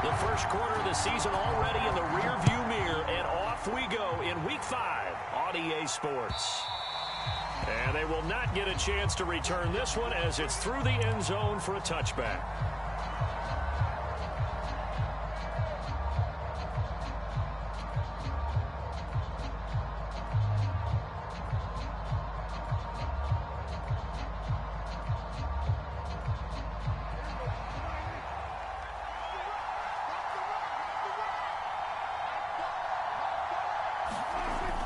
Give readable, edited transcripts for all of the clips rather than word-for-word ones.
The first quarter of the season already in the rearview mirror, and off we go in Week 5 on EA Sports. And they will not get a chance to return this one as it's through the end zone for a touchback.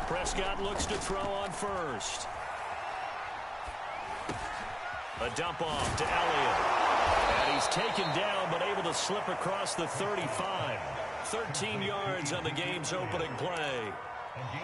Prescott looks to throw on first. A dump off to Elliott. And he's taken down but able to slip across the 35. 13 yards on the game's opening play.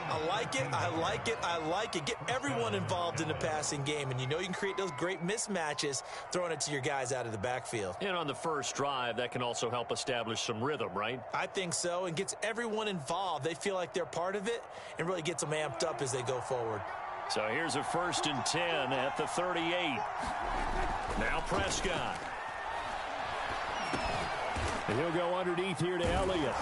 I like it, I like it, I like it. Get everyone involved in the passing game, and you know you can create those great mismatches throwing it to your guys out of the backfield. And on the first drive, that can also help establish some rhythm, right? I think so, and gets everyone involved. They feel like they're part of it and really gets them amped up as they go forward. So here's a 1st and 10 at the 38. Now Prescott. And he'll go underneath here to Elliott.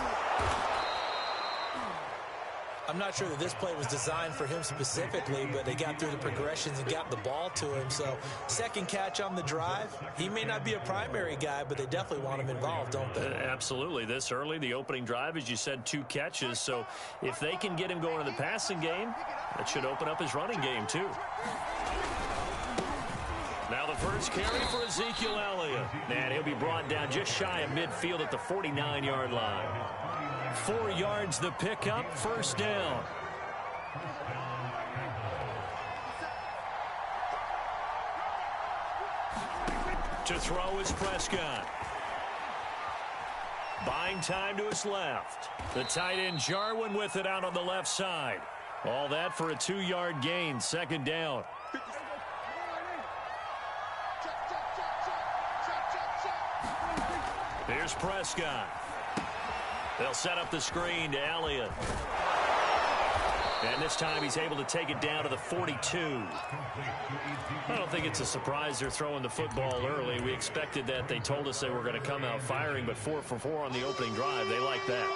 I'm not sure that this play was designed for him specifically, but they got through the progressions and got the ball to him. So second catch on the drive. He may not be a primary guy, but they definitely want him involved, don't they? Absolutely. This early, the opening drive, as you said, 2 catches. So if they can get him going in the passing game, that should open up his running game too. Now the first carry for Ezekiel Elliott. And he'll be brought down just shy of midfield at the 49-yard line. 4 yards the pickup, 1st down. To throw is Prescott. Buying time to his left. The tight end Jarwin with it out on the left side. All that for a 2-yard gain, 2nd down. Here's Prescott. They'll set up the screen to Elliott. And this time he's able to take it down to the 42. I don't think it's a surprise they're throwing the football early. We expected that. They told us they were going to come out firing, but 4 for 4 on the opening drive. They like that.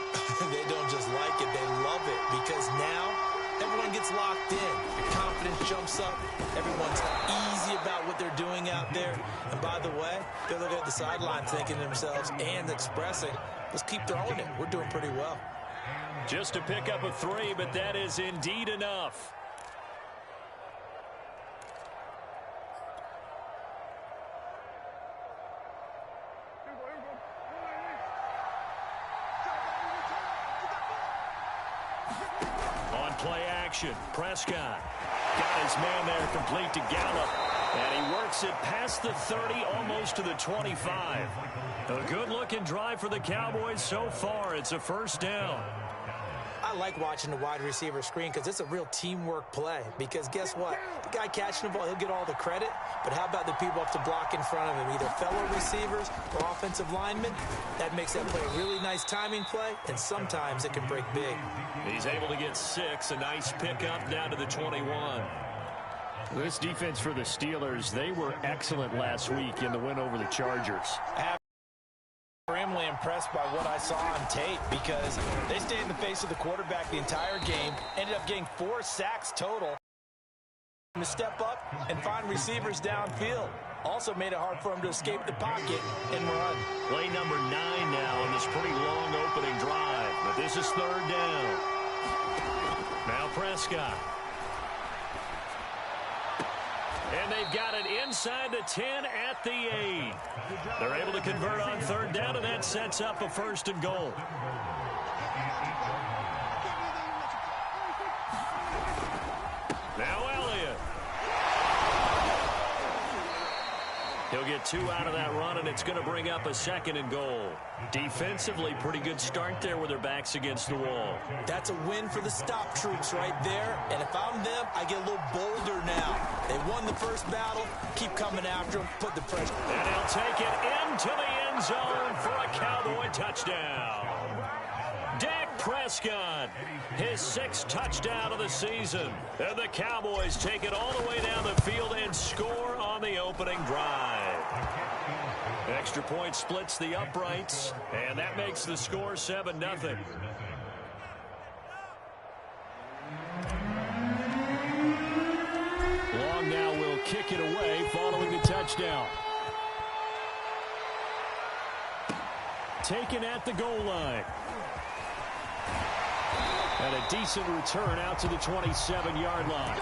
They don't just like it, they love it, because now everyone gets locked in. Your confidence jumps up. Everyone's easy about what they're doing out there. And by the way, they're looking at the sideline thinking to themselves and expressing, let's keep throwing it. We're doing pretty well. Just to pick up a 3, but that is indeed enough. On play action, Prescott got his man there complete to Gallup. And he works it past the 30, almost to the 25. A good-looking drive for the Cowboys so far. It's a 1st down. I like watching the wide receiver screen because it's a real teamwork play. Because guess what? The guy catching the ball, he'll get all the credit. But how about the people up to block in front of him? Either fellow receivers or offensive linemen. That makes that play a really nice timing play, and sometimes it can break big. He's able to get 6. A nice pickup down to the 21. This defense for the Steelers, they were excellent last week in the win over the Chargers. Extremely impressed by what I saw on tape because they stayed in the face of the quarterback the entire game, ended up getting 4 sacks total. To step up and find receivers downfield. Also made it hard for him to escape the pocket and run. Play number 9 now in this pretty long opening drive. But this is 3rd down. Now Prescott. And they've got it inside the 10 at the 8. They're able to convert on 3rd down, and that sets up a 1st and goal. Now Elliott. He'll get 2 out of that run, and it's going to bring up a 2nd and goal. Defensively, pretty good start there with their backs against the wall. That's a win for the stop troops right there. And if I'm them, I get a little bolder now. They won the first battle. Keep coming after them. Put the pressure. And he'll take it into the end zone for a Cowboy touchdown. Dak Prescott, his 6th touchdown of the season. And the Cowboys take it all the way down the field and score on the opening drive. Extra point splits the uprights, and that makes the score 7-0. Long now will kick it away following the touchdown. Taken at the goal line. And a decent return out to the 27-yard line.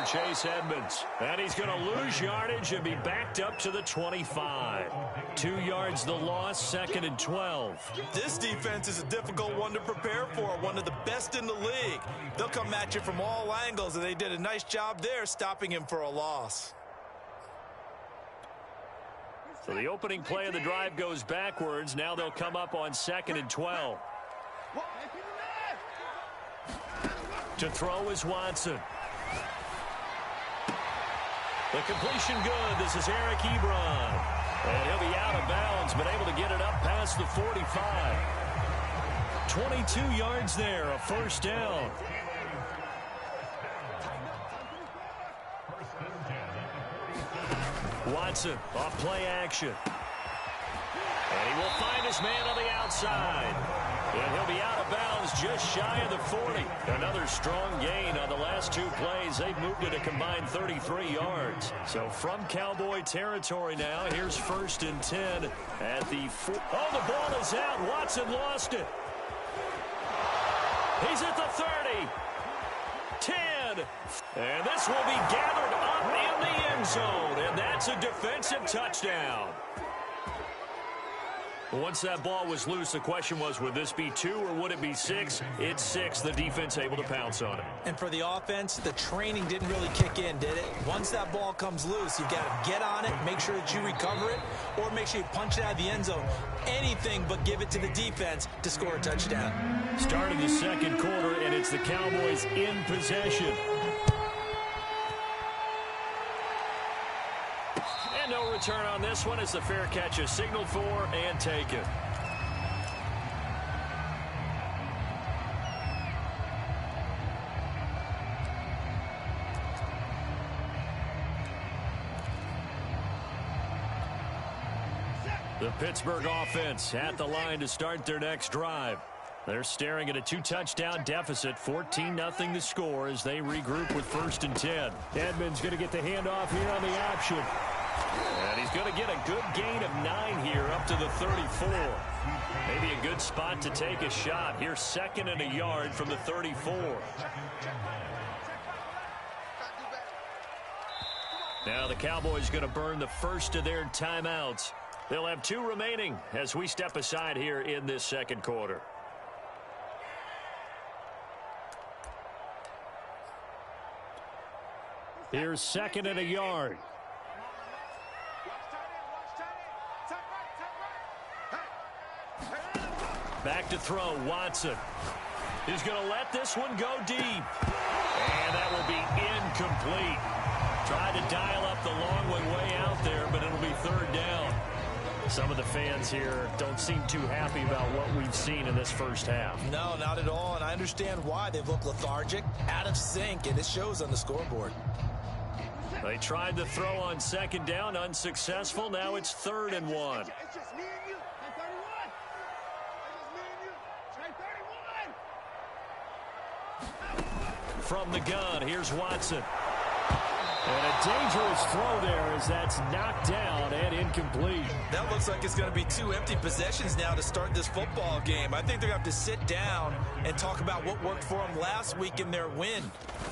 Chase Edmonds, and he's going to lose yardage and be backed up to the 25. 2 yards the loss, 2nd and 12. This defense is a difficult one to prepare for, one of the best in the league. They'll come at you from all angles, and they did a nice job there stopping him for a loss. So the opening play of the drive goes backwards. Now they'll come up on 2nd and 12. To throw is Watson. The completion good. This is Eric Ebron. And he'll be out of bounds, but able to get it up past the 45. 22 yards there, a first down. Watson off play action. And he will find his man on the outside. And he'll be out of bounds just shy of the 40. Another strong gain on the last 2 plays. They've moved it a combined 33 yards. So from Cowboy territory now, here's 1st and 10 at the 4. Oh, the ball is out. Watson lost it. He's at the 30. 10. And this will be gathered up in the end zone. And that's a defensive touchdown. Once that ball was loose, the question was, would this be 2 or would it be 6? It's 6. The defense able to pounce on it. And for the offense, the training didn't really kick in, did it? Once that ball comes loose, you've got to get on it, make sure that you recover it, or make sure you punch it out of the end zone. Anything but give it to the defense to score a touchdown. Start of the 2nd quarter, and it's the Cowboys in possession. And no return on this one as the fair catch is signaled for and taken. The Pittsburgh offense at the line to start their next drive. They're staring at a 2-touchdown deficit, 14-0 the score as they regroup with 1st and 10. Edmonds going to get the handoff here on the option. And he's going to get a good gain of 9 here up to the 34. Maybe a good spot to take a shot. Here's 2nd and a yard from the 34. Now the Cowboys going to burn the first of their timeouts. They'll have 2 remaining as we step aside here in this 2nd quarter. Here's 2nd and a yard. Back to throw, Watson. He's going to let this one go deep. And that will be incomplete. Tried to dial up the long one way out there, but it'll be 3rd down. Some of the fans here don't seem too happy about what we've seen in this first half. No, not at all, and I understand why. They've looked lethargic, out of sync, and it shows on the scoreboard. They tried to throw on 2nd down, unsuccessful. Now it's 3rd and 1. It's just me and you. I'm 31. It's just me and you. Try 31. From the gun, here's Watson. And a dangerous throw there as that's knocked down and incomplete. That looks like it's going to be 2 empty possessions now to start this football game. I think they're going to have to sit down and talk about what worked for them last week in their win.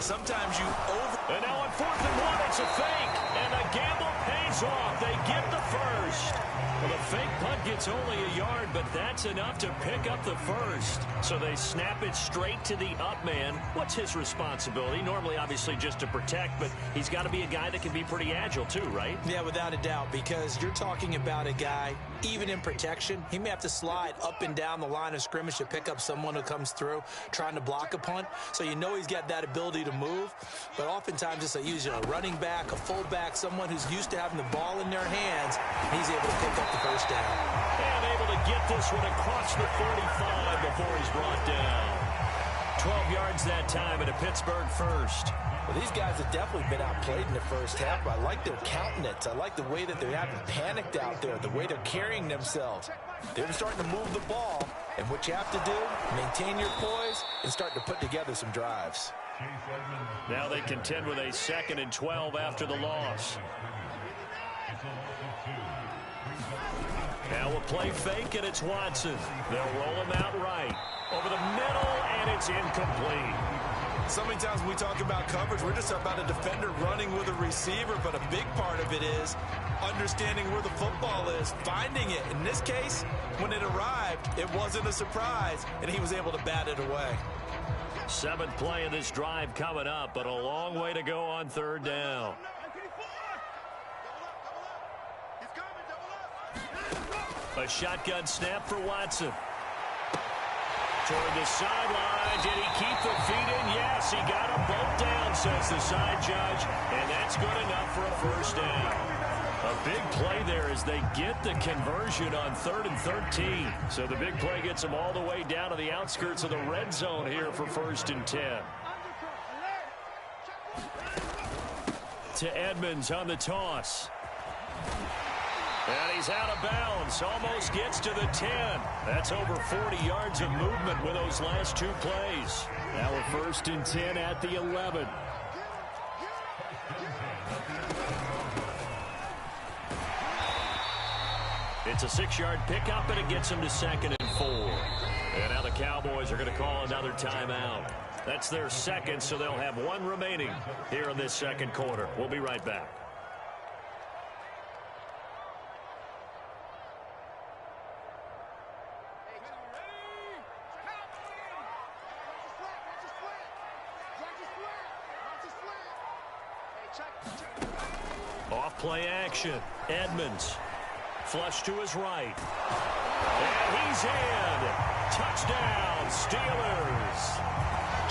Sometimes you over... And now on 4th and 1, it's a fake. And the gamble pays off. They get the first. Well, the fake punt gets only a yard, but that's enough to pick up the first. So they snap it straight to the up man. What's his responsibility? Normally, obviously, just to protect, but he's got to be a guy that can be pretty agile too, right? Yeah, without a doubt, because you're talking about a guy even in protection. He may have to slide up and down the line of scrimmage to pick up someone who comes through trying to block a punt. So you know he's got that ability to move. But oftentimes it's usually a running back, a fullback, someone who's used to having the ball in their hands, and he's able to pick up the first down. And able to get this one across the 45 before he's brought down. 12 yards that time and a Pittsburgh first. Well, these guys have definitely been outplayed in the first half, but I like their countenance. I like the way that they haven't panicked out there, the way they're carrying themselves. They're starting to move the ball, and what you have to do, maintain your poise and start to put together some drives. Now they contend with a 2nd and 12 after the loss. Now we'll play fake, and it's Watson. They'll roll him out right. Over the middle, and it's incomplete. So many times when we talk about coverage, we're just about a defender running with a receiver, but a big part of it is understanding where the football is, finding it. In this case, when it arrived, it wasn't a surprise, and he was able to bat it away. 7th play of this drive coming up, but a long way to go on 3rd down. A shotgun snap for Watson. Toward the sideline. Did he keep the feet in? Yes, he got them both down, says the side judge. And that's good enough for a first down. A big play there as they get the conversion on 3rd and 13. So the big play gets them all the way down to the outskirts of the red zone here for 1st and 10. To Edmonds on the toss. And he's out of bounds. Almost gets to the 10. That's over 40 yards of movement with those last 2 plays. Now a 1st and 10 at the 11. It's a 6-yard pickup, and it gets him to 2nd and 4. And now the Cowboys are going to call another timeout. That's their 2nd, so they'll have 1 remaining here in this 2nd quarter. We'll be right back. Off play action. Edmonds. Flush to his right. And he's in. Touchdown, Steelers.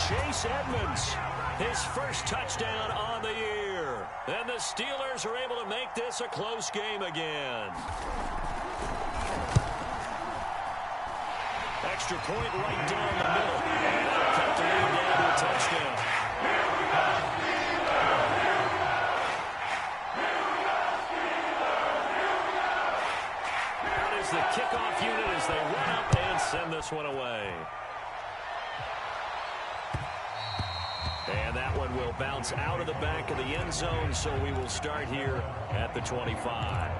Chase Edmonds, his first touchdown on the year. And the Steelers are able to make this a close game again. Extra point right down the middle. And they'll cut the lead down to a touchdown. The kickoff unit as they run up and send this one away. And that one will bounce out of the back of the end zone, so we will start here at the 25.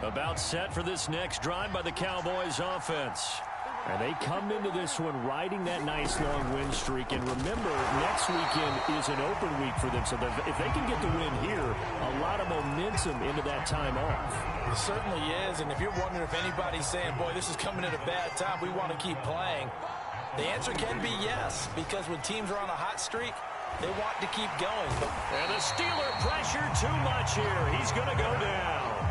About set for this next drive by the Cowboys offense. And they come into this one riding that nice long win streak. And remember, next weekend is an open week for them. So if they can get the win here, a lot of momentum into that time off. It certainly is. And if you're wondering if anybody's saying, boy, this is coming at a bad time, we want to keep playing, the answer can be yes. Because when teams are on a hot streak, they want to keep going. And the Steeler pressure too much here. He's going to go down.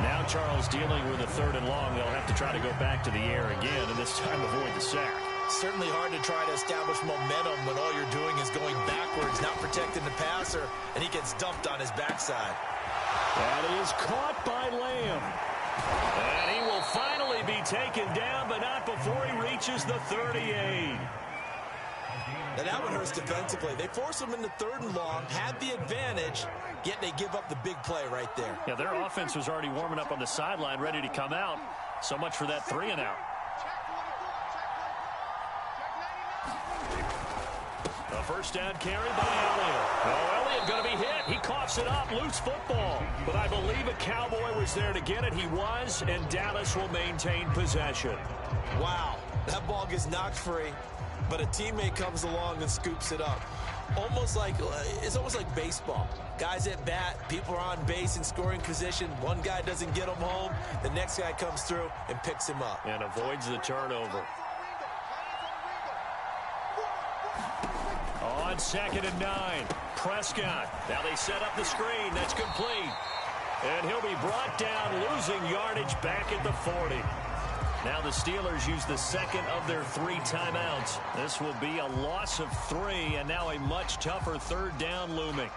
Now Charles dealing with a 3rd and long. They'll have to try to go back to the air again, and this time avoid the sack. Certainly hard to try to establish momentum when all you're doing is going backwards, not protecting the passer, and he gets dumped on his backside. That is caught by Lamb. And he will finally be taken down, but not before he reaches the 38. Now that one hurts defensively. They force him into 3rd and long, had the advantage, yet they give up the big play right there. Yeah, their offense was already warming up on the sideline, ready to come out. So much for that 3 and out. A first down carry by Elliott. Oh, Elliott going to be hit. He coughs it up. Loose football. But I believe a Cowboy was there to get it. He was, and Dallas will maintain possession. Wow, that ball gets knocked free, but a teammate comes along and scoops it up. It's almost like baseball. Guys at bat, people are on base in scoring position. One guy doesn't get him home. The next guy comes through and picks him up. And avoids the turnover. On on 2nd and 9. Prescott. Now they set up the screen. That's complete. And he'll be brought down, losing yardage back at the 40. Now the Steelers use the second of their 3 timeouts. This will be a loss of 3, and now a much tougher 3rd down looming.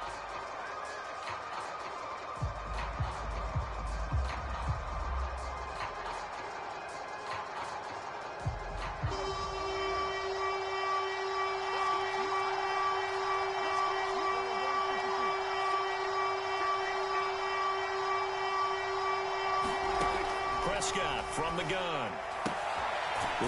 Prescott from the gun.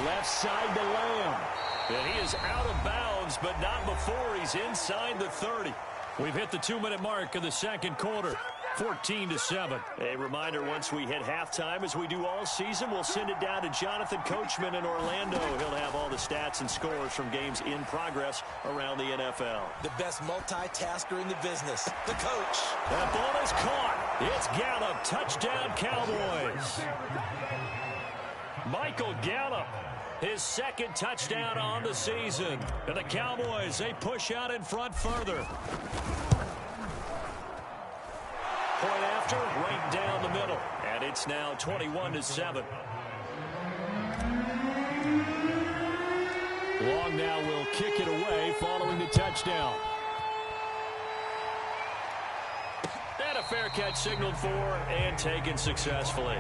Left side to Lamb. And he is out of bounds, but not before he's inside the 30. We've hit the 2-minute mark of the 2nd quarter. 14-7. A reminder, once we hit halftime, as we do all season, we'll send it down to Jonathan Coachman in Orlando. He'll have all the stats and scores from games in progress around the NFL. The best multitasker in the business, the coach. That ball is caught. It's Gallup. Touchdown, Cowboys. Michael Gallup, his 2nd touchdown on the season. And the Cowboys, they push out in front further. Point after, right down the middle. And it's now 21-7. Long now will kick it away following the touchdown. And a fair catch signaled for and taken successfully.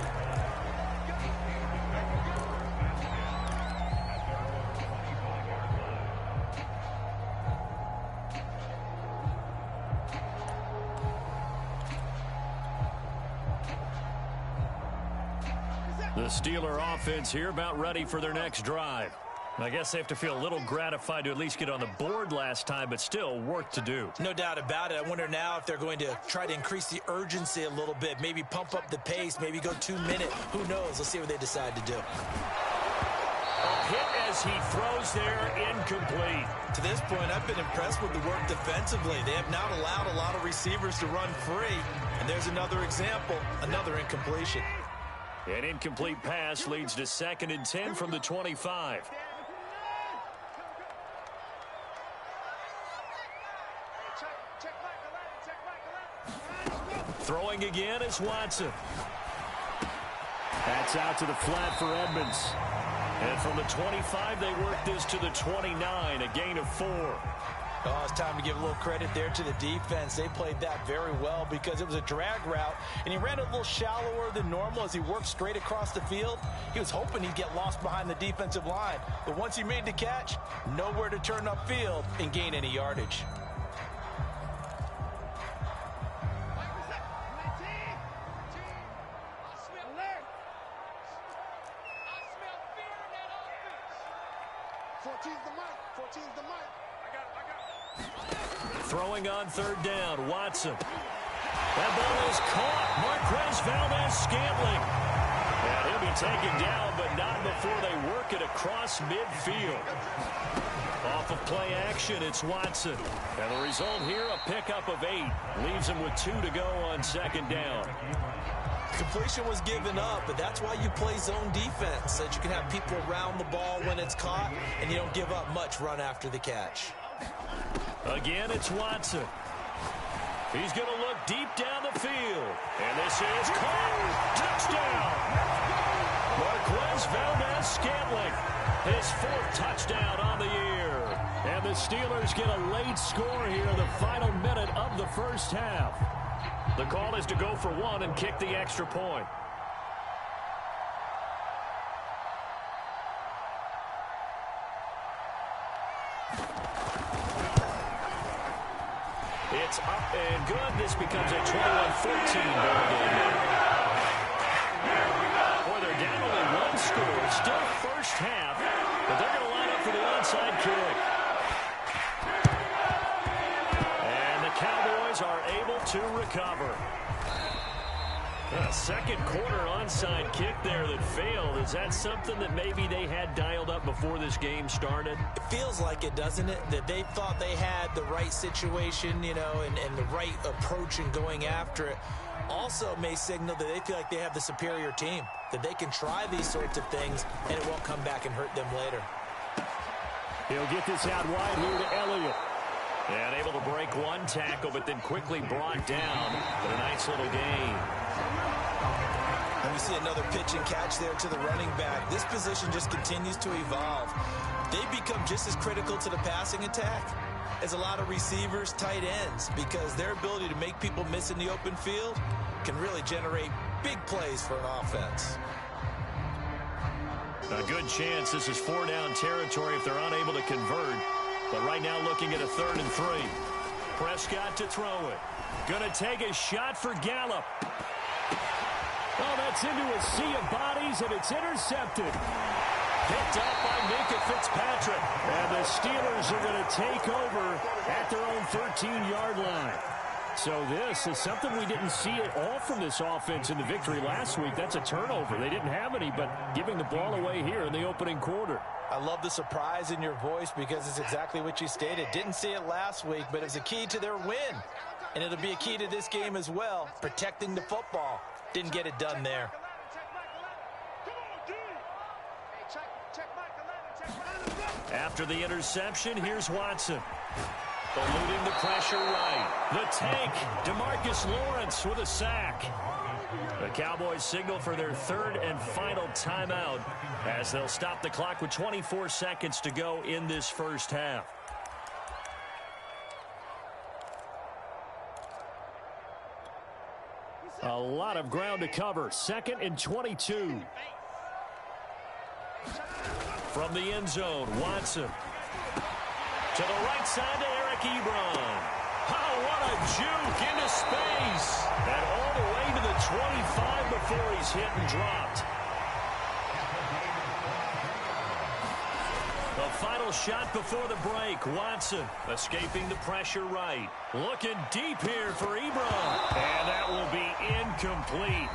The Steeler offense here about ready for their next drive. I guess they have to feel a little gratified to at least get on the board last time, but still work to do. No doubt about it. I wonder now if they're going to try to increase the urgency a little bit, maybe pump up the pace, maybe go 2-minute. Who knows? Let's see what they decide to do. A hit as he throws there, incomplete. To this point, I've been impressed with the work defensively. They have not allowed a lot of receivers to run free. And there's another example, another incompletion. An incomplete pass leads to 2nd and 10 from the 25. Throwing again is Watson. That's out to the flat for Edmonds. And from the 25, they work this to the 29, a gain of 4. Oh, it's time to give a little credit there to the defense. They played that very well because it was a drag route, and he ran a little shallower than normal as he worked straight across the field. He was hoping he'd get lost behind the defensive line, but once he made the catch, nowhere to turn upfield and gain any yardage. Throwing on 3rd down, Watson. That ball is caught. Marquez Valdez-Scantling. And he'll be taken down, but not before they work it across midfield. Off of play action, it's Watson. And the result here, a pickup of 8. Leaves him with 2 to go on 2nd down. Completion was given up, but that's why you play zone defense, so that you can have people around the ball when it's caught, and you don't give up much run after the catch. Again, it's Watson. He's going to look deep down the field. And this is caught. Touchdown. Marquez Valdez-Scantling. His 4th touchdown on the year. And the Steelers get a late score here in the final minute of the 1st half. The call is to go for 1 and kick the extra point. It's up and good. This becomes a 21-14 ball game. Boy, they're down only 1 score. It's still 1st half, but they're going to line up for the onside kick. And the Cowboys are able to recover. A 2nd quarter onside kick there that failed. Is that something that maybe they had dialed up before this game started? It feels like it, doesn't it? That they thought they had the right situation, you know, and the right approach in going after it. Also may signal that they feel like they have the superior team, that they can try these sorts of things, and it won't come back and hurt them later. He'll get this out wide here to Elliott. And able to break one tackle, but then quickly brought down. But a nice little gain. And we see another pitch and catch there to the running back. This position just continues to evolve. They become just as critical to the passing attack as a lot of receivers, tight ends, because their ability to make people miss in the open field can really generate big plays for an offense. A good chance this is 4-down territory if they're unable to convert. But right now looking at a 3rd and 3. Prescott to throw it. Going to take a shot for Gallup. Oh, that's into a sea of bodies, and it's intercepted. Picked up by Minka Fitzpatrick. And the Steelers are going to take over at their own 13-yard line. So this is something we didn't see at all from this offense in the victory last week. That's a turnover. They didn't have any, but giving the ball away here in the opening quarter. I love the surprise in your voice because it's exactly what you stated. Didn't see it last week, but it's a key to their win. And it'll be a key to this game as well, protecting the football. Didn't get it done there. After the interception, here's Watson. Eluding the pressure right. The tank, DeMarcus Lawrence with a sack. The Cowboys signal for their 3rd and final timeout as they'll stop the clock with 24 seconds to go in this first half. A lot of ground to cover. 2nd and 22. From the end zone, Watson. To the right side to Eric Ebron. Oh, what a juke into space. And all the way to the 25 before he's hit and dropped. The final shot before the break. Watson escaping the pressure right. Looking deep here for Ebron. And that will be incomplete.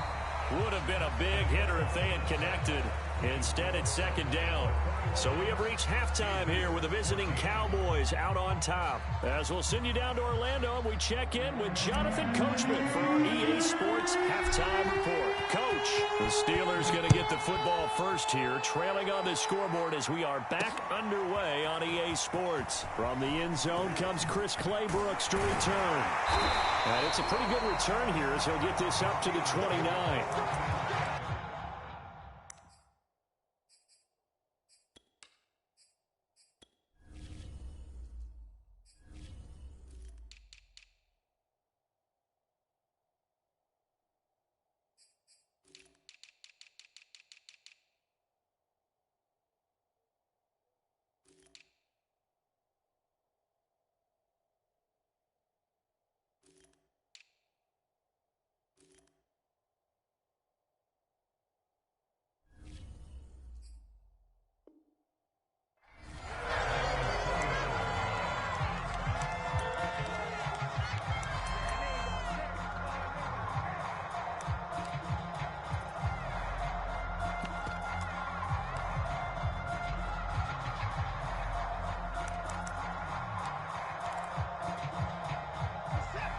Would have been a big hitter if they had connected. Instead, it's 2nd down. So we have reached halftime here with the visiting Cowboys out on top. As we'll send you down to Orlando, we check in with Jonathan Coachman for our EA Sports Halftime Report. Coach, the Steelers going to get the football first here, trailing on the scoreboard as we are back underway on EA Sports. From the end zone comes Chris Claybrooks to return. And it's a pretty good return here as he'll get this up to the 29.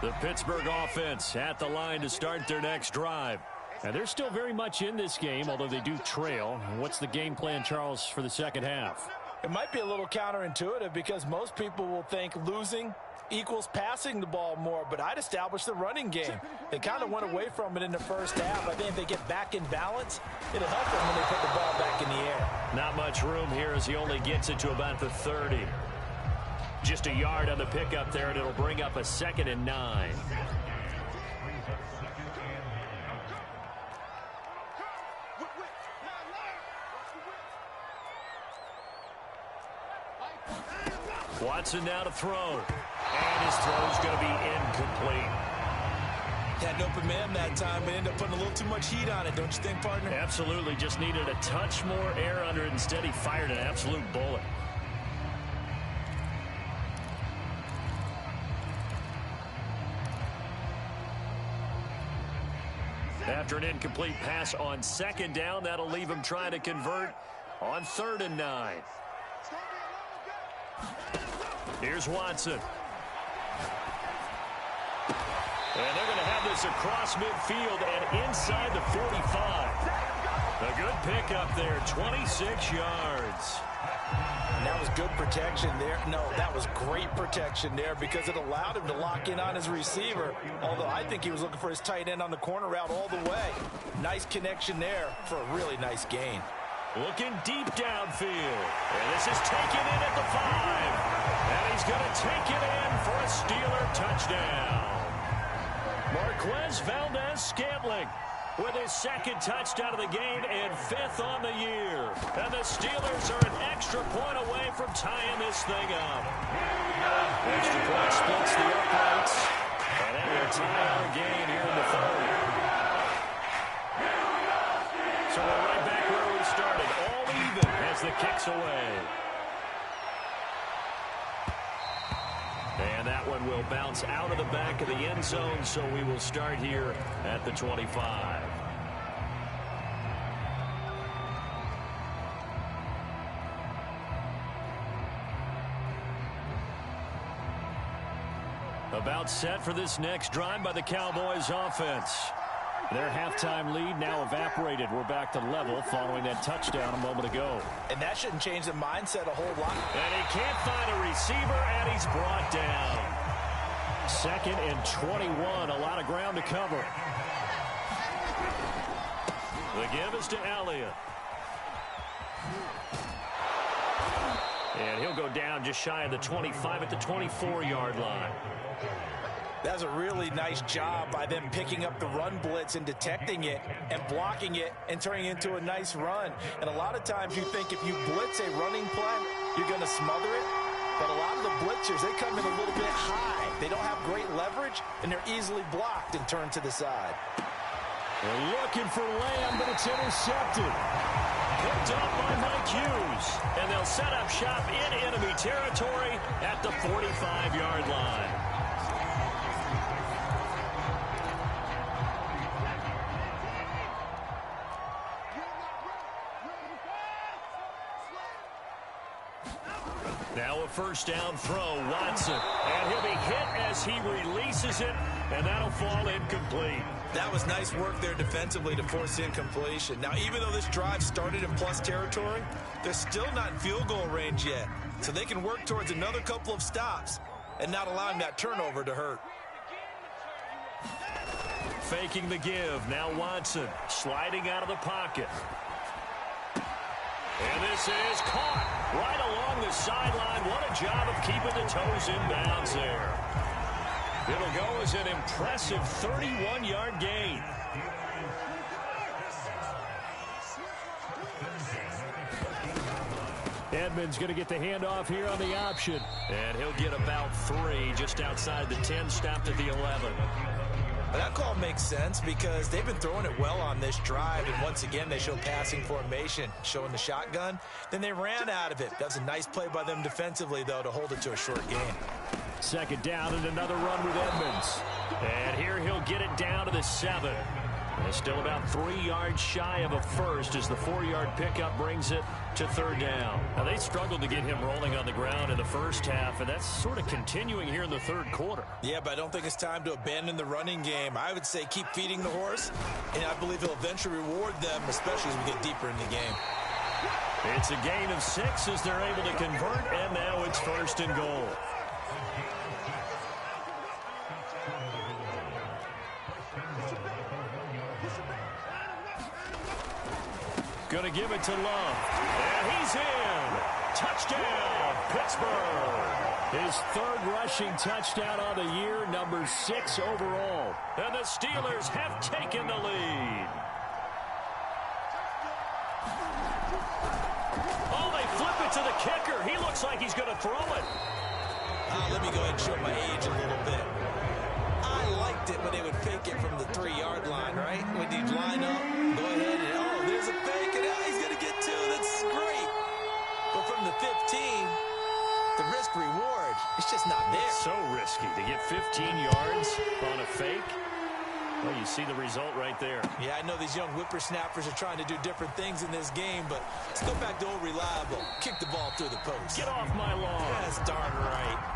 The Pittsburgh offense at the line to start their next drive. And they're still very much in this game, although they do trail. What's the game plan, Charles, for the second half? It might be a little counterintuitive because most people will think losing equals passing the ball more, but I'd establish the running game. They kind of went away from it in the first half. I think if they get back in balance, it'll help them when they put the ball back in the air. Not much room here as he only gets it to about the 30. Just a yard on the pickup there, and it'll bring up a 2nd and 9. Watson now to throw. And his throw's going to be incomplete. Had an open man that time, but ended up putting a little too much heat on it, don't you think, partner? Absolutely. Just needed a touch more air under it. Instead, he fired an absolute bullet. After an incomplete pass on 2nd down, that'll leave him trying to convert on 3rd and 9. Here's Watson. And they're going to have this across midfield and inside the 45. A good pickup there, 26 yards. And that was good protection there. No, that was great protection there because it allowed him to lock in on his receiver, although I think he was looking for his tight end on the corner route all the way. Nice connection there for a really nice gain. Looking deep downfield. And this is taken in at the 5. And he's going to take it in for a Steeler touchdown. Marquez Valdez-Scantling with his second touchdown of the game and 5th on the year. And the Steelers are an extra point away from tying this thing up. Extra point splits the uprights. And then we'll tie our game here in the 3rd. So we're right back where we started. All even as the kick's away. And that one will bounce out of the back of the end zone, so we will start here at the 25. About set for this next drive by the Cowboys offense. Their halftime lead now evaporated. We're back to level following that touchdown a moment ago. And that shouldn't change the mindset a whole lot. And he can't find a receiver, and he's brought down. 2nd and 21. A lot of ground to cover. The give is to Elliott. And he'll go down just shy of the 25 at the 24-yard line. That's a really nice job by them picking up the run blitz and detecting it and blocking it and turning it into a nice run. And a lot of times you think if you blitz a running play, you're going to smother it. But a lot of the blitzers, they come in a little bit high. They don't have great leverage, and they're easily blocked and turned to the side. They're looking for Lamb, but it's intercepted. Picked up by Mike Hughes. And they'll set up shop in enemy territory at the 45-yard line. Now a first down throw, Watson. And he'll be hit as he releases it, and that'll fall incomplete. That was nice work there defensively to force incompletion. Now, even though this drive started in plus territory, they're still not in field goal range yet. So they can work towards another couple of stops and not allowing that turnover to hurt. Faking the give. Now Watson sliding out of the pocket. And this is caught right along the sideline. What a job of keeping the toes in bounds there. It'll go as an impressive 31-yard gain. Edmonds going to get the handoff here on the option. And he'll get about 3 just outside the 10, stopped at the 11. That call makes sense because they've been throwing it well on this drive, and once again they show passing formation, showing the shotgun. Then they ran out of it. That's a nice play by them defensively, though, to hold it to a short gain. 2nd down and another run with Edmonds. And here he'll get it down to the 7. And still about 3 yards shy of a first as the 4-yard pickup brings it to 3rd down. Now, they struggled to get him rolling on the ground in the first half, and that's sort of continuing here in the 3rd quarter. Yeah, but I don't think it's time to abandon the running game. I would say keep feeding the horse, and I believe he'll eventually reward them, especially as we get deeper in the game. It's a gain of 6 as they're able to convert, and now it's 1st and goal. Going to give it to Love. And he's in. Touchdown, Pittsburgh. His 3rd rushing touchdown on the year, number 6 overall. And the Steelers have taken the lead. Oh, they flip it to the kicker. He looks like he's going to throw it. Let me go ahead and show my age a little bit. I liked it when they would fake it from the 3-yard line, right? When you'd line up, go ahead and, oh, there's a fake, and he's going to get 2. That's great. But from the 15, the risk-reward, it's just not there. It's so risky to get 15 yards on a fake. Well, you see the result right there. Yeah, I know these young whippersnappers are trying to do different things in this game, but let's go back to old reliable. Kick the ball through the post. Get off my lawn. That's darn right.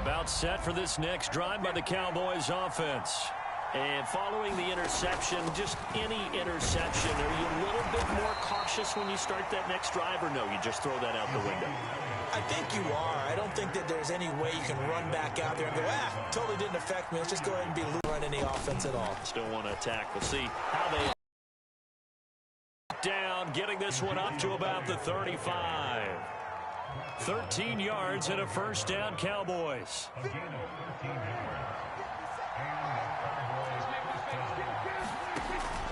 About set for this next drive by the Cowboys offense. And following the interception, just any interception, are you a little bit more cautious when you start that next drive, or no, you just throw that out the window? I think you are. I don't think that there's any way you can run back out there and go, totally didn't affect me. Let's just go ahead and be loose, run any offense at all. Still want to attack. We'll see how they down, getting this one up to about the 35. 13 yards and a first down, Cowboys.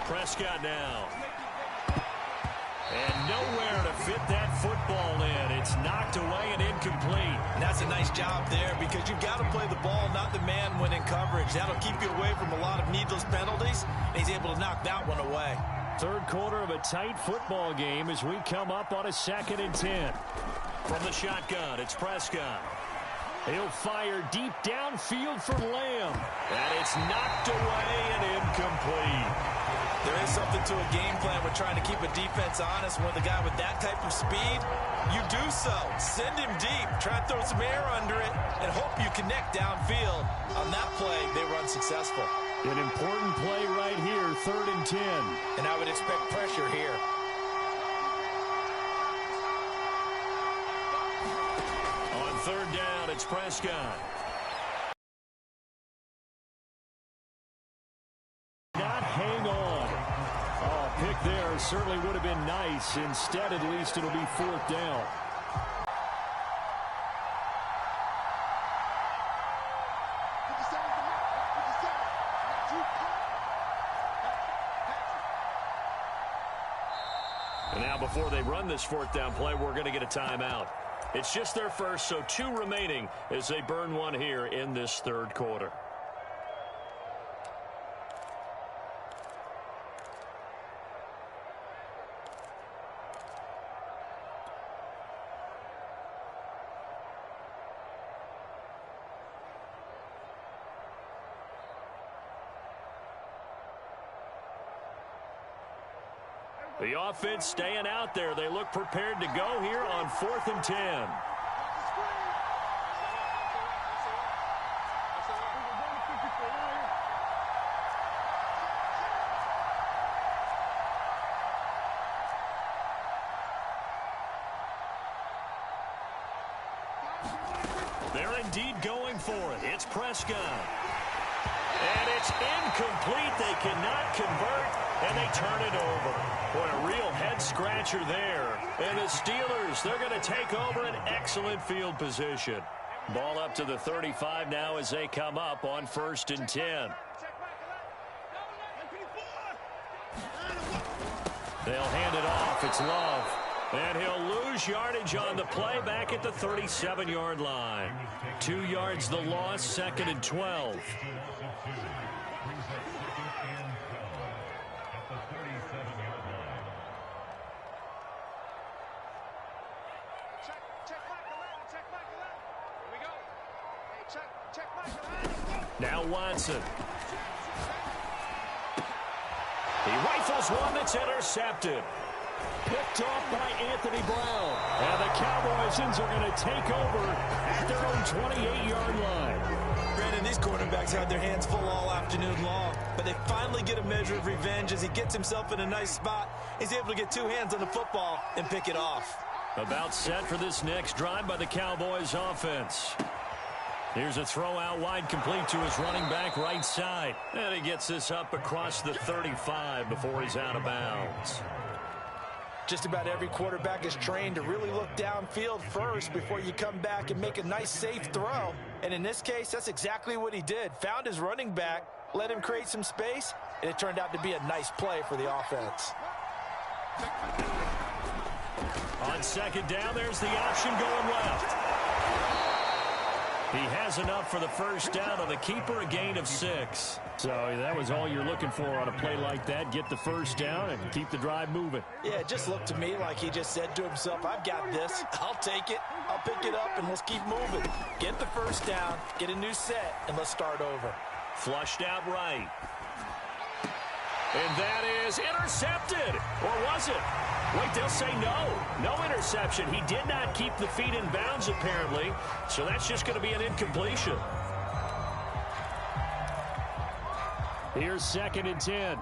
Prescott now. And nowhere to fit that football in. It's knocked away and incomplete. And that's a nice job there because you've got to play the ball, not the man when in coverage. That'll keep you away from a lot of needless penalties, and he's able to knock that one away. Third quarter of a tight football game as we come up on a 2nd and 10. From the shotgun, it's Prescott. He'll fire deep downfield for Lamb. And it's knocked away and incomplete. There is something to a game plan with trying to keep a defense honest. With a guy with that type of speed, you do so. Send him deep. Try to throw some air under it and hope you connect downfield. On that play, they run successful. An important play right here, 3rd and 10. And I would expect pressure here. On 3rd down, it's Prescott. Not hang on. Oh, pick there certainly would have been nice. Instead, at least it'll be 4th down. And now before they run this 4th down play, we're going to get a timeout. It's just their first, so 2 remaining as they burn one here in this 3rd quarter. The offense staying out there. They look prepared to go here on 4th and 10. They're indeed going for it. It's Prescott. And it's incomplete. They cannot convert, and they turn it over. Boy, a real head-scratcher there. And the Steelers, they're going to take over an excellent field position. Ball up to the 35 now as they come up on 1st and 10. They'll hand it off. It's Love. And he'll lose yardage on the play back at the 37-yard line. 2 yards the loss, 2nd and 12. Now Watson. He rifles one that's intercepted. Picked off by Anthony Brown. And the Cowboys are going to take over at their own 28-yard line. Brandon, these quarterbacks had their hands full all afternoon long, but they finally get a measure of revenge as he gets himself in a nice spot. He's able to get 2 hands on the football and pick it off. About set for this next drive by the Cowboys offense. Here's a throw out wide, complete to his running back right side. And he gets this up across the 35 before he's out of bounds. Just about every quarterback is trained to really look downfield first before you come back and make a nice, safe throw. And in this case, that's exactly what he did. Found his running back, let him create some space, and it turned out to be a nice play for the offense. On 2nd down, there's the option going left. He has enough for the first down on the keeper, a gain of 6. So that was all you're looking for on a play like that. Get the first down and keep the drive moving. Yeah, it just looked to me like he just said to himself, I've got this. I'll take it. I'll pick it up, and let's keep moving. Get the first down, get a new set, and let's start over. Flushed out right. And that is intercepted. Or was it? Wait, they'll say no. No interception. He did not keep the feet in bounds, apparently. So that's just going to be an incompletion. Here's 2nd and 10.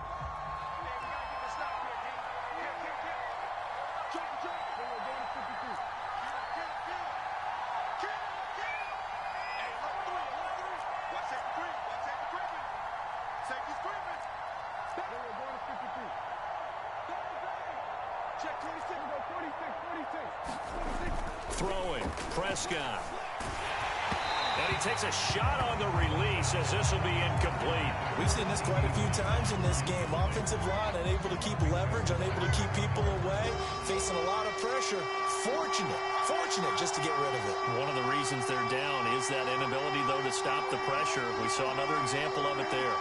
Throwing, Prescott. And he takes a shot on the release as this will be incomplete. We've seen this quite a few times in this game. Offensive line unable to keep leverage, unable to keep people away, facing a lot of pressure. Fortunate just to get rid of it. One of the reasons they're down is that inability, though, to stop the pressure. We saw another example of it there.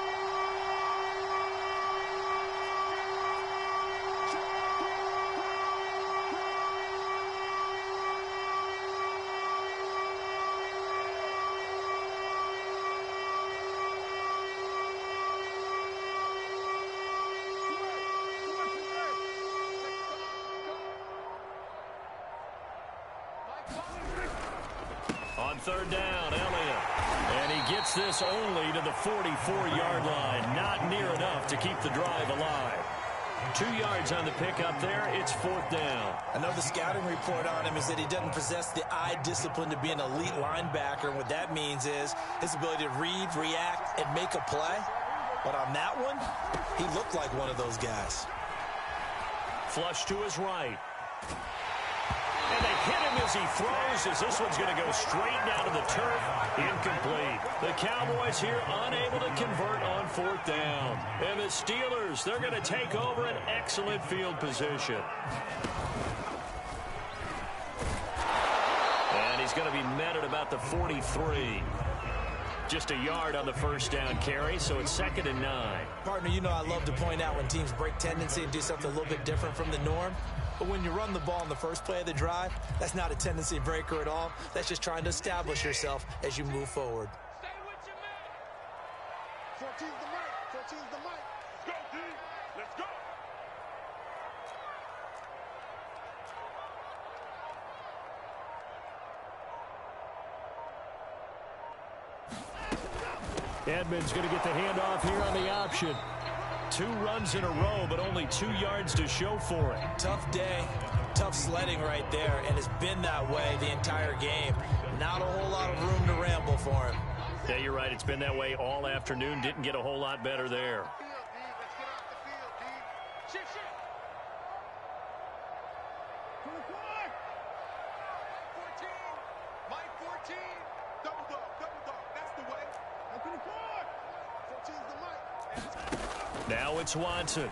On 3rd down, Elliott. And he gets this only to the 44-yard line. Not near enough to keep the drive alive. 2 yards on the pickup there. It's 4th down. I know the scouting report on him is that he doesn't possess the eye discipline to be an elite linebacker. And what that means is his ability to read, react, and make a play. But on that one, he looked like one of those guys. Flush to his right. And they hit him as he throws, as this one's going to go straight down to the turf. Incomplete. The Cowboys here unable to convert on 4th down. And the Steelers, they're going to take over an excellent field position. And he's going to be met at about the 43. Just a yard on the 1st down carry, so it's 2nd and 9. Partner, you know I love to point out when teams break tendency and do something a little bit different from the norm. But when you run the ball in the first play of the drive, that's not a tendency breaker at all. That's just trying to establish yourself as you move forward. Stay with your man. 14's the mic. 14's the mic. Let's go, D. Let's go. Edmonds going to get the handoff here on the option. 2 runs in a row, but only 2 yards to show for it. Tough day, tough sledding right there, and it's been that way the entire game. Not a whole lot of room to ramble for him. Yeah, you're right. It's been that way all afternoon. Didn't get a whole lot better there. Let's get off the field, D. Shift. To the court. 14. Mike 14. Double dog. That's the way. Now to the court. 14's the mic. Now it's Watson.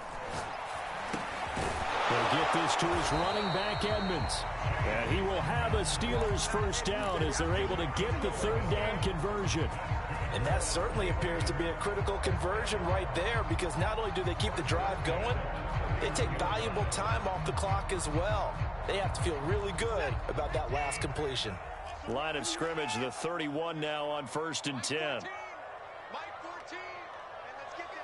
They'll get this to his running back, Edmonds. And he will have a Steelers 1st down as they're able to get the 3rd down conversion. And that certainly appears to be a critical conversion right there, because not only do they keep the drive going, they take valuable time off the clock as well. They have to feel really good about that last completion. Line of scrimmage, the 31 now on 1st and 10. Mike 14. And let's get this.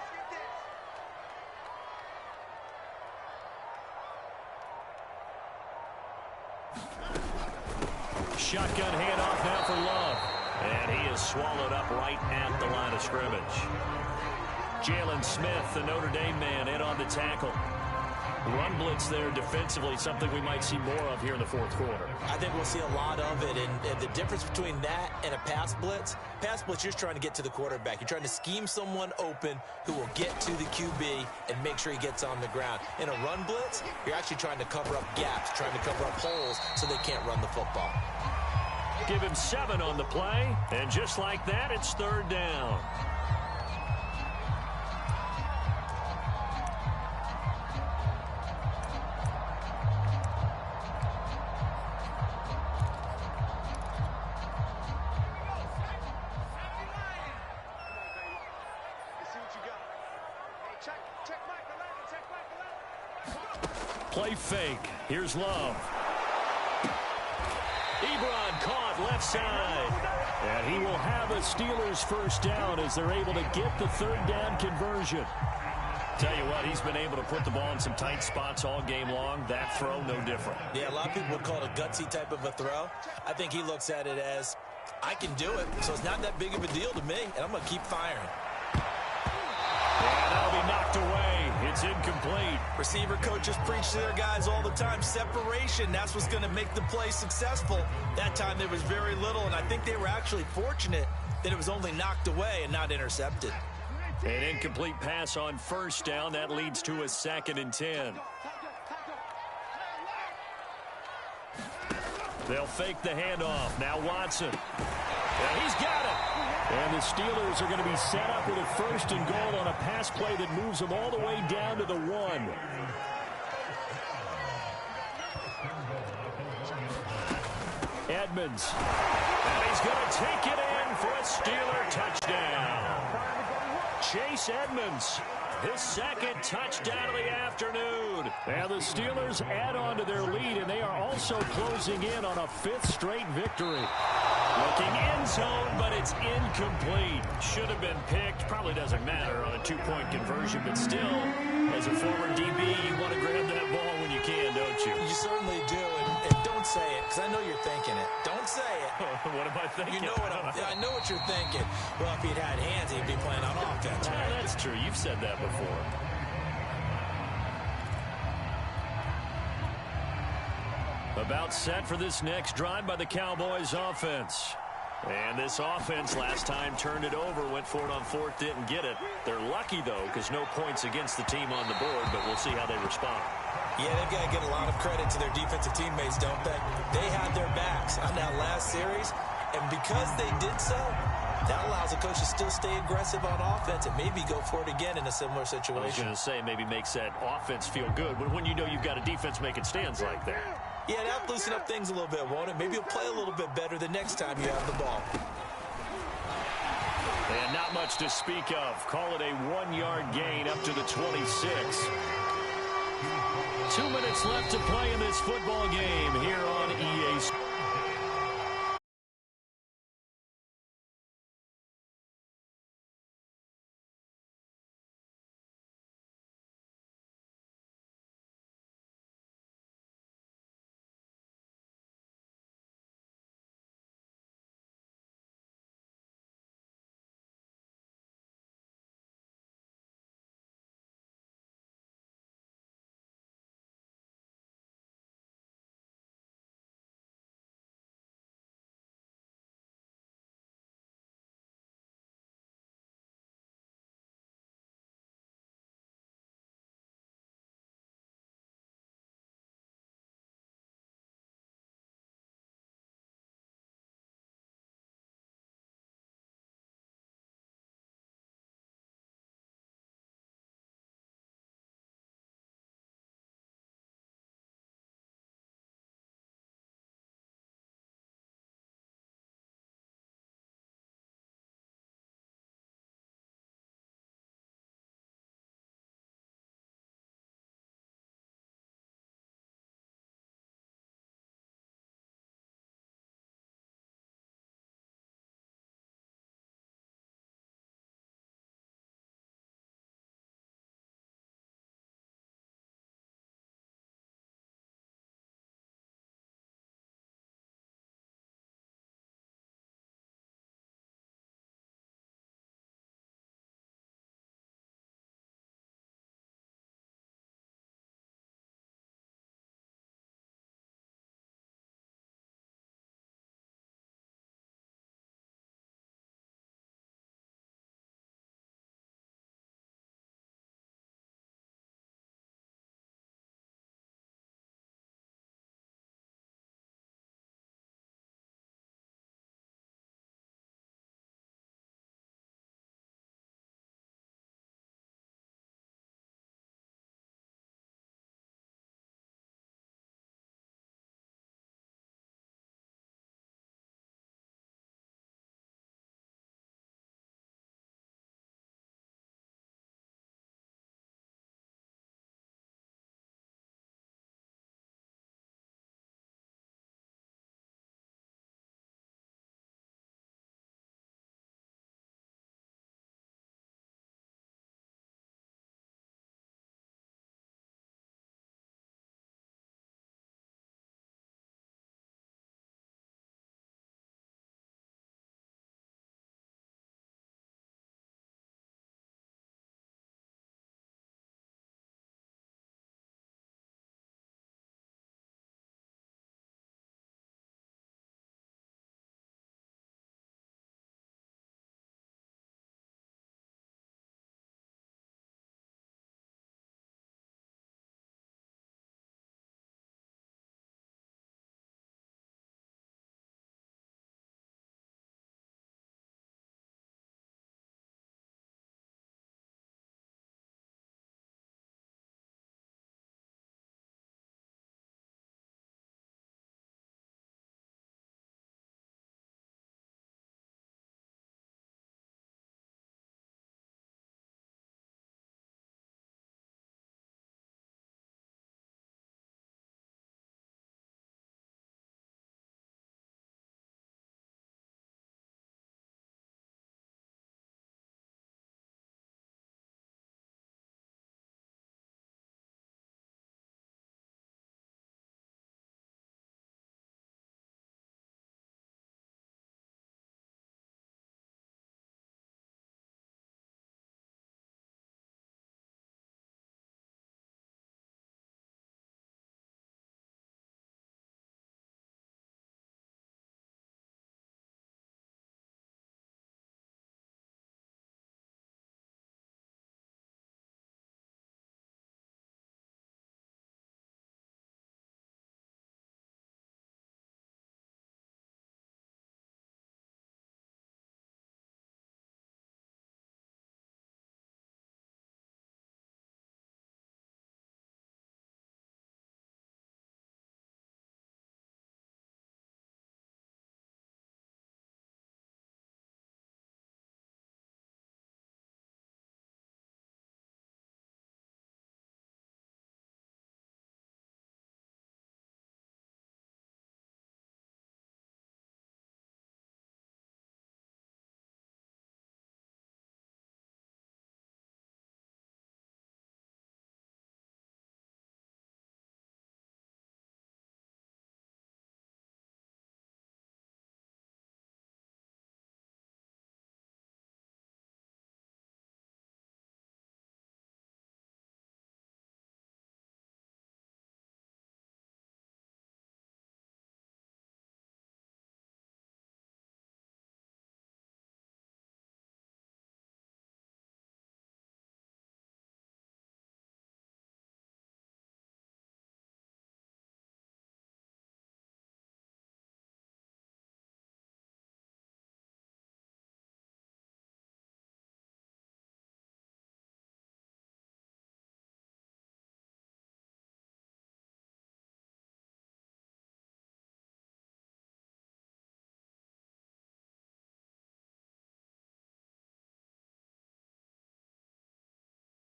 Shotgun handoff now for Love. And he is swallowed up right at the line of scrimmage. Jalen Smith, the Notre Dame man, in on the tackle. Run blitz there defensively, something we might see more of here in the 4th quarter. I think we'll see a lot of it, and the difference between that and a pass blitz, you're just trying to get to the quarterback. You're trying to scheme someone open who will get to the QB and make sure he gets on the ground. In a run blitz, you're actually trying to cover up gaps, trying to cover up holes so they can't run the football. Give him 7 on the play, and just like that, it's 3rd down. Play fake. Here's Love. Ebron caught left side. And he will have a Steelers 1st down as they're able to get the 3rd down conversion. Tell you what, he's been able to put the ball in some tight spots all game long. That throw, no different. Yeah, a lot of people would call it a gutsy type of a throw. I think he looks at it as, I can do it, so it's not that big of a deal to me, and I'm going to keep firing. And that'll be knocked away. It's incomplete. Receiver coaches preach to their guys all the time. Separation, that's what's going to make the play successful. That time there was very little, and I think they were actually fortunate that it was only knocked away and not intercepted. An incomplete pass on first down. That leads to a 2nd and 10. They'll fake the handoff. Now Watson. And he's got it. And the Steelers are going to be set up with a 1st and goal on a pass play that moves them all the way down to the 1. Edmonds. And he's going to take it in for a Steeler touchdown. Chase Edmonds, his 2nd touchdown of the afternoon. And the Steelers add on to their lead, and they are also closing in on a 5th straight victory. Looking end zone, but it's incomplete. Should have been picked. Probably doesn't matter on a 2-point conversion, but still, as a former DB, you want to grab that ball when you can, don't you? You certainly do, and don't say it, because I know you're thinking it. Don't say it. What am I thinking? You know what I know what you're thinking. Well, if he'd had hands, he'd be playing on offense, right? That's true. You've said that before. About set for this next drive by the Cowboys offense. And this offense last time turned it over, went for it on 4th, didn't get it. They're lucky, though, because no points against the team on the board, but we'll see how they respond. Yeah, they've got to get a lot of credit to their defensive teammates, don't they? They had their backs on that last series, and because they did so, that allows the coach to still stay aggressive on offense and maybe go for it again in a similar situation. I was going to say, maybe makes that offense feel good, but when you know you've got a defense making stands like that. Yeah, that'll loosen up things a little bit, won't it? Maybe you'll play a little bit better the next time you have the ball. And not much to speak of. Call it a 1-yard gain up to the 26. 2 minutes left to play in this football game here on EA Sports.